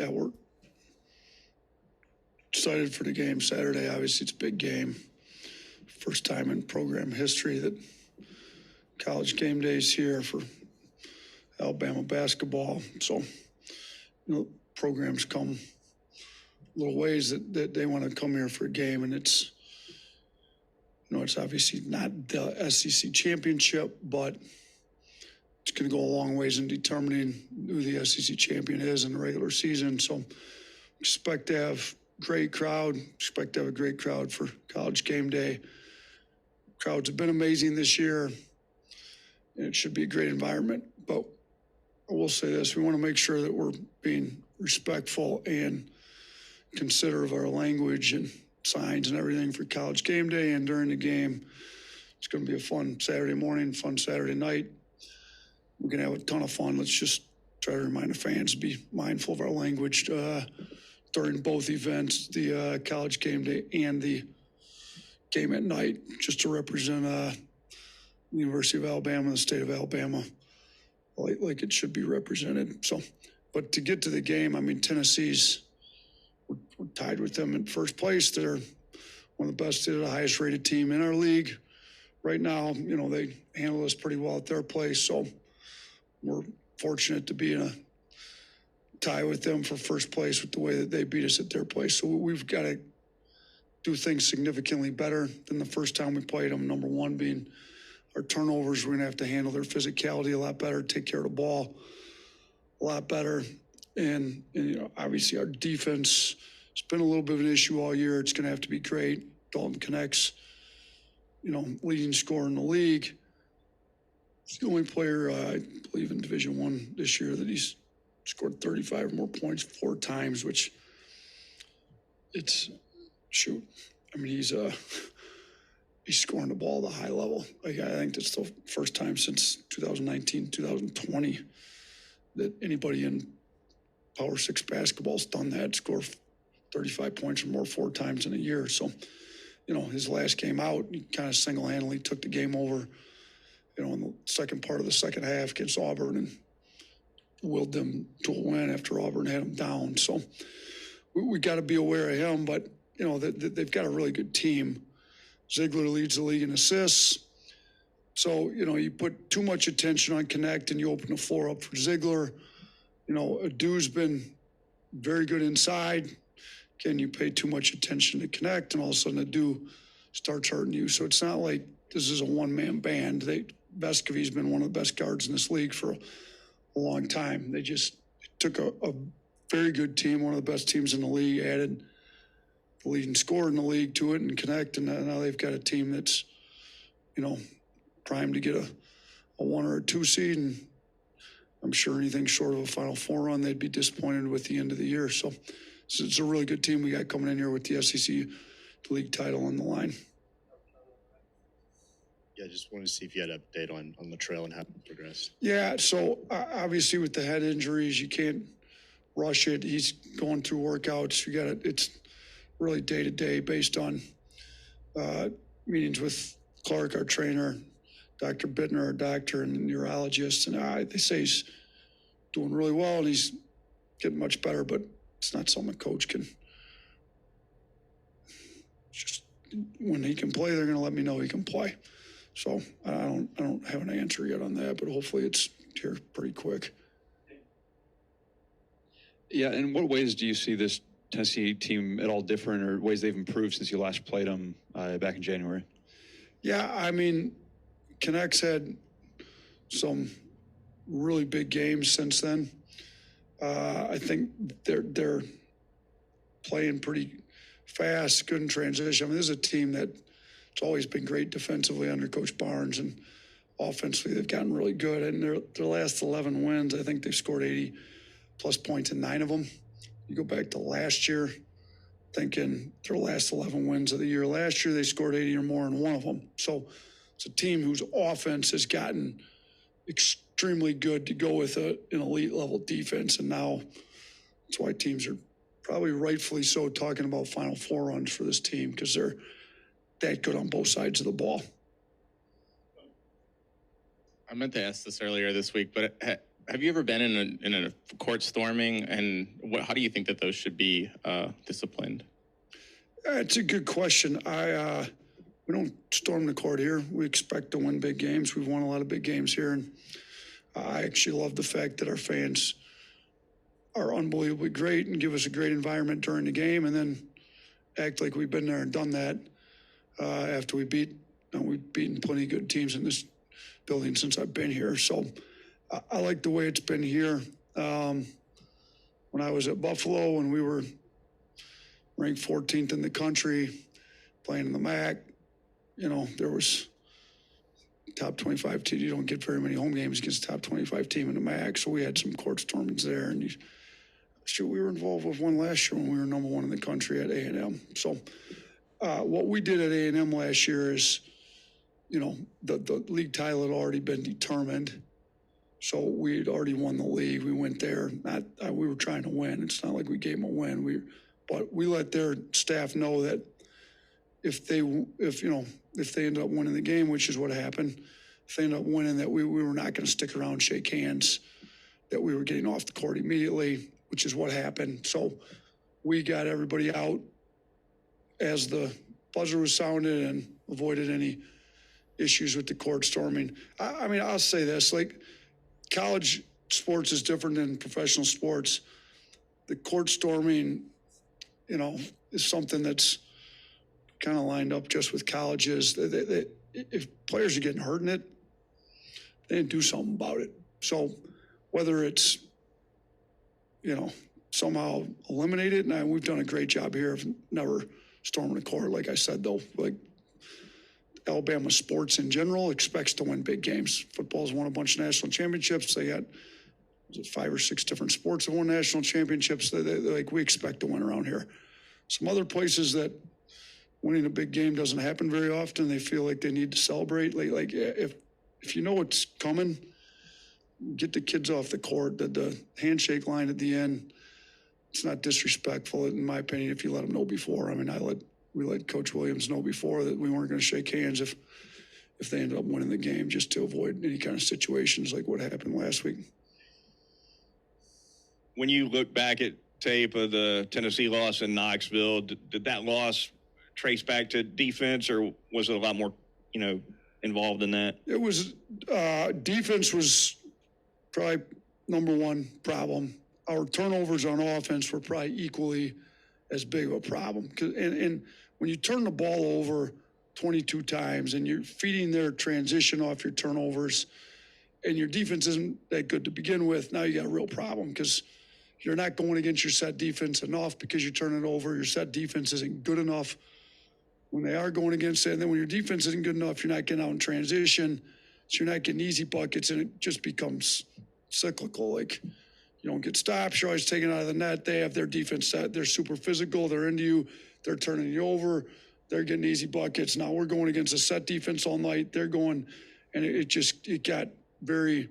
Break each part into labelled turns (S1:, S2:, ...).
S1: yeah, we're excited for the game Saturday. Obviously, it's a big game. First time in program history that college game days here for Alabama basketball. So, programs come little ways that they want to come here for a game, and it's obviously not the SEC championship, but it's going to go a long ways in determining who the SEC champion is in the regular season. So expect to have great crowd, expect to have a great crowd for college game day. Crowds have been amazing this year, and it should be a great environment. But I will say this, we want to make sure that we're being respectful and considerate of our language and signs and everything for college game day and during the game. It's going to be a fun Saturday morning, fun Saturday night. We're going to have a ton of fun. Let's just try to remind the fans to be mindful of our language during both events, the college game day and the game at night, just to represent the University of Alabama and the state of Alabama like it should be represented. So, but to get to the game, I mean, Tennessee's, we're tied with them in first place. They're one of the best, they're the highest rated team in our league right now. They handle us pretty well at their place. So we're fortunate to be in a tie with them for first place with the way that they beat us at their place. So we've got to do things significantly better than the first time we played them. Number one being our turnovers. We're going to have to handle their physicality a lot better, take care of the ball a lot better. And obviously our defense has been a little bit of an issue all year. It's going to have to be great. Dalton Connect's, leading scorer in the league. He's the only player, I believe, in Division I this year that he's scored 35 or more points 4 times, which he's scoring the ball at a high level. I think that's the first time since 2019, 2020 that anybody in Power 6 basketball's done that, score 35 points or more 4 times in a year. So, his last game out, he kind of single-handedly took the game over, in the second part of the second half against Auburn and willed them to a win after Auburn had them down. So we got to be aware of him, but, they've got a really good team. Ziegler leads the league in assists. So, you put too much attention on Connect and you open the floor up for Ziegler. Adu's been very good inside. Again, you pay too much attention to Connect, and all of a sudden Adu starts hurting you. So it's not like this is a one-man band. Vescovy's been one of the best guards in this league for a long time. They just took a very good team, one of the best teams in the league, added the leading scorer in the league to it and Connect, and now they've got a team that's, primed to get a 1 or a 2 seed, and I'm sure anything short of a Final Four run, they'd be disappointed with the end of the year. So it's a really good team we got coming in here with the SEC league title on the line.
S2: Yeah, just wanted to see if you had an update on Latrell and how it progressed.
S1: Yeah, so obviously with the head injuries, you can't rush it. He's going through workouts. It's really day to day based on meetings with Clark, our trainer, Dr. Bittner, our doctor, and the neurologist. And they say he's doing really well and he's getting much better, but it's not something a coach can just, when he can play, they're going to let me know he can play. So I don't have an answer yet on that, but hopefully it's here pretty quick.
S3: Yeah, in what ways do you see this Tennessee team at all different, or ways they've improved since you last played them back in January?
S1: Yeah, I mean, Connect's had some really big games since then. I think they're playing pretty fast, good in transition. I mean, this is a team that's always been great defensively under Coach Barnes, and offensively they've gotten really good. And their last 11 wins, I think they've scored 80-plus points in 9 of them. You go back to last year, thinking their last 11 wins of the year. Last year they scored 80 or more in 1 of them. So it's a team whose offense has gotten extremely good to go with an elite level defense, and now that's why teams are probably rightfully so talking about Final Four runs for this team, because they're that good on both sides of the ball.
S4: I meant to ask this earlier this week, but have you ever been in a court storming, and how do you think that those should be disciplined?
S1: It's a good question. We don't storm the court here. We expect to win big games. We've won a lot of big games here, and I actually love the fact that our fans are unbelievably great and give us a great environment during the game, and then act like we've been there and done that after we've beaten plenty of good teams in this building since I've been here. So I like the way it's been here. When I was at Buffalo, when we were ranked 14th in the country, playing in the MAC, there was top 25 team. You don't get very many home games against top 25 team in the MAC, so we had some court stormings there. And we were involved with one last year when we were number one in the country at A&M. So what we did at A&M last year is, the league title had already been determined. So we had already won the league. We went there. We were trying to win. It's not like we gave them a win. But we let their staff know that if they ended up winning the game, which is what happened, if they ended up winning, that we were not going to stick around, shake hands, that we were getting off the court immediately, which is what happened. So we got everybody out as the buzzer was sounded and avoided any issues with the court storming. I mean, I'll say this, like, college sports is different than professional sports. The court storming, is something that's kind of lined up just with colleges. If players are getting hurt in it, they didn't do something about it. So whether it's, somehow eliminated, and we've done a great job here of never storming a court. Like I said, though, like Alabama sports in general expects to win big games. Football's won a bunch of national championships. They got 5 or 6 different sports that won national championships. We expect to win around here. Some other places that winning a big game doesn't happen very often, they feel like they need to celebrate. Like if you know it's coming, get the kids off the court. The handshake line at the end, it's not disrespectful, in my opinion, if you let them know before. I mean, we let Coach Williams know before that we weren't going to shake hands if they ended up winning the game, just to avoid any kind of situations like what happened last week.
S5: When you look back at tape of the Tennessee loss in Knoxville, did that loss trace back to defense, or was it a lot more, involved in that?
S1: It was defense was probably number one problem. Our turnovers on offense were probably equally as big of a problem. And when you turn the ball over 22 times and you're feeding their transition off your turnovers, and your defense isn't that good to begin with, now you got a real problem, because you're not going against your set defense enough because you're turning it over. Your set defense isn't good enough when they are going against it. And then when your defense isn't good enough, you're not getting out in transition. So you're not getting easy buckets, and it just becomes cyclical. Like, you don't get stops. You're always taken out of the net. They have their defense set. They're super physical. They're into you. They're turning you over. They're getting easy buckets. Now we're going against a set defense all night. They're going, and it got very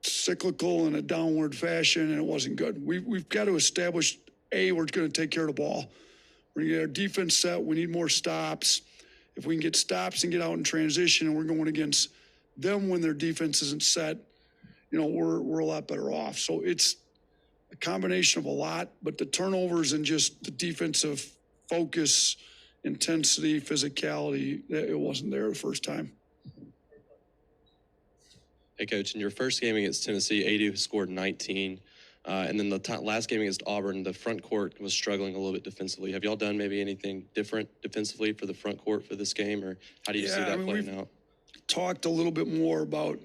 S1: cyclical in a downward fashion, and it wasn't good. We've got to establish, we're going to take care of the ball. We're going to get our defense set. We need more stops. If we can get stops and get out in transition, and we're going against them when their defense isn't set, we're a lot better off. So it's a combination of a lot, but the turnovers and just the defensive focus, intensity, physicality, it wasn't there the first time.
S6: Hey, Coach, in your first game against Tennessee, Adu scored 19. And then the last game against Auburn, the front court was struggling a little bit defensively. Have y'all done maybe anything different defensively for the front court for this game, or how do you see that playing out?
S1: Talked a little bit more about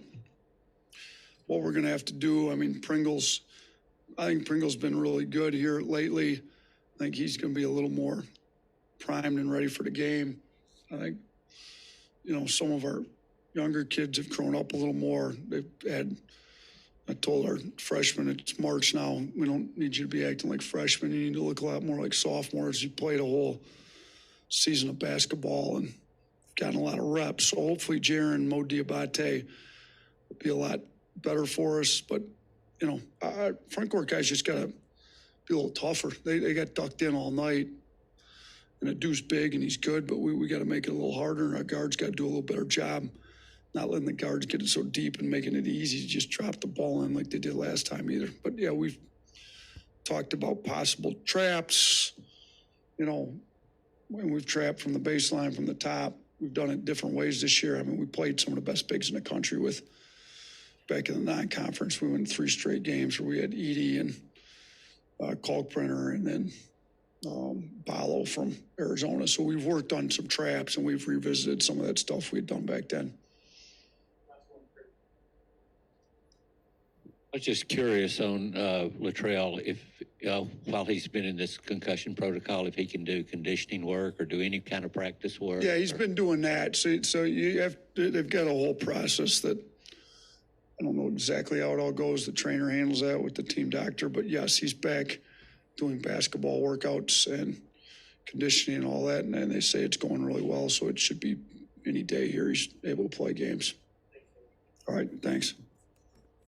S1: what we're going to have to do. I mean, I think Pringle's been really good here lately. I think he's going to be a little more primed and ready for the game. I think, some of our younger kids have grown up a little more. I told our freshmen, it's March now, we don't need you to be acting like freshmen. You need to look a lot more like sophomores. You played a whole season of basketball and gotten a lot of reps. So hopefully Jaron, Mo Diabate will be a lot better for us. But, our front court guys just got to be a little tougher. They got ducked in all night. And Adu's big and he's good, but we got to make it a little harder, and our guards got to do a little better job not letting the guards get it so deep and making it easy to just drop the ball in like they did last time either. But yeah, we've talked about possible traps, you know, when we've trapped from the baseline, from the top. We've done it different ways this year. I mean, we played some of the best bigs in the country with, back in the non-conference, we went 3 straight games where we had Edie and Kalkbrenner and then Balo from Arizona. So we've worked on some traps and we've revisited some of that stuff we had done back then.
S7: I was just curious on Latrell, if while he's been in this concussion protocol, if he can do conditioning work or do any kind of practice work.
S1: Yeah, he's been doing that. So you have they've got a whole process that I don't know exactly how it all goes. The trainer handles that with the team doctor, but yes, he's back doing basketball workouts and conditioning and all that. And they say it's going really well. So it should be any day here he's able to play games. All right, thanks.